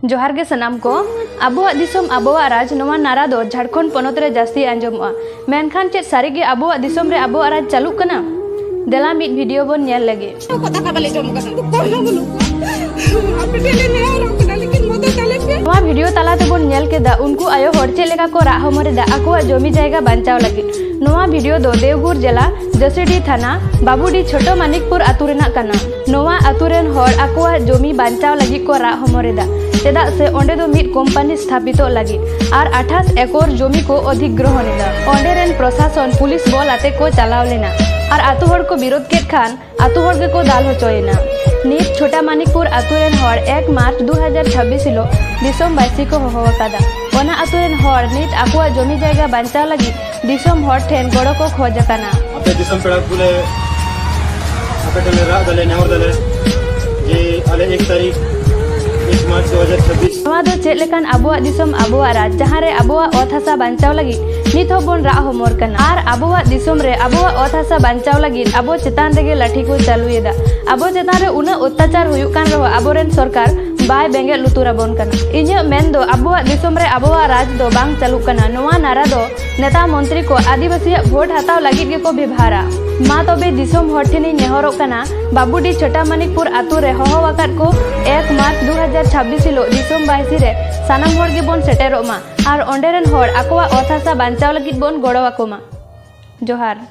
जोहार गे सनाम को आबोआ दिसोम आबोआ राज नोवा नारा दो झारखंड पनोत रे जास्ती आंजमोआ मेनखान चेत सारिगे आबोआ दिसोम रे आबोआ राज चालू कना देला मिट वीडियो बोन नेल लगे नोवा वीडियो तालाते बोन नेल केदा उनको आयो हर चे लेका को राह हमरेदा आकोआ जमी जायगा बांचाव लगे नोवा वीडियो दो देवघर जिला जसीडी थाना बाबूडी छोटो मानिकपुर आतु रेना कना नोवा आतु रेन हर आकोआ जमी बांचाव लगी को राह हमरेदा चेदा से ओंडे दो मिट कंपनी स्थापित लगी और 28 एकड़ जमी को अधिग्रहण ओंडे रेन प्रशासन पुलिस बल आते को चलाव लेना और आतु हर को विरोध के खान आतु हर को दाल होचोयना नित छोटा मानिकपुर आतु रेन हर 1 मार्च 2026 हिलो दिसोम बाइसी को होहकादा ओना आतु रेन हर नित आकुआ जमी जायगा बांचाव लगी दिसोम हर ठेन गड़ो को खोज काना अपने दिसोम पेड़ा बुले अपने टले रा दले नेवर दले जे आले 1 तारीख 1 मार्च 2026 नवा दो चेत लेकान आबोआ दिसोम आबोआ राज जहां रे आबोआ ओत हासा बांचाव लगी नित होबन रा होमर कना और आबोआ दिसोम रे आबोआ ओत हासा बांचाव लगी आबो चेतान रेगे लाठी को चालुएदा आबो चेतान रे उना अत्याचार हुयुक कान रहो आबोरेन सरकार बाय बेंगे लुतुरा बोन कना इन्या मेन दो आबोआ दिसोम रे आबोआ राज दो बांग चालू कना नवा नारा दो नेता मंत्री को आदिवासी वोट हताव लगी के को बेभारा मा तबे दिसोम हर ठेनी नेहरो कना बाबूडी छोटा मानिकपुर आतु रे होहवाकात को 1 मार्च 2026 हिलो दिसोम बाइसी रे सानाम हर गे बोन सेटेरो मा और ओंडेरन हर आकोआ ओत हासा बांचाव लगी बोन गड़ो आकोमा जोहार।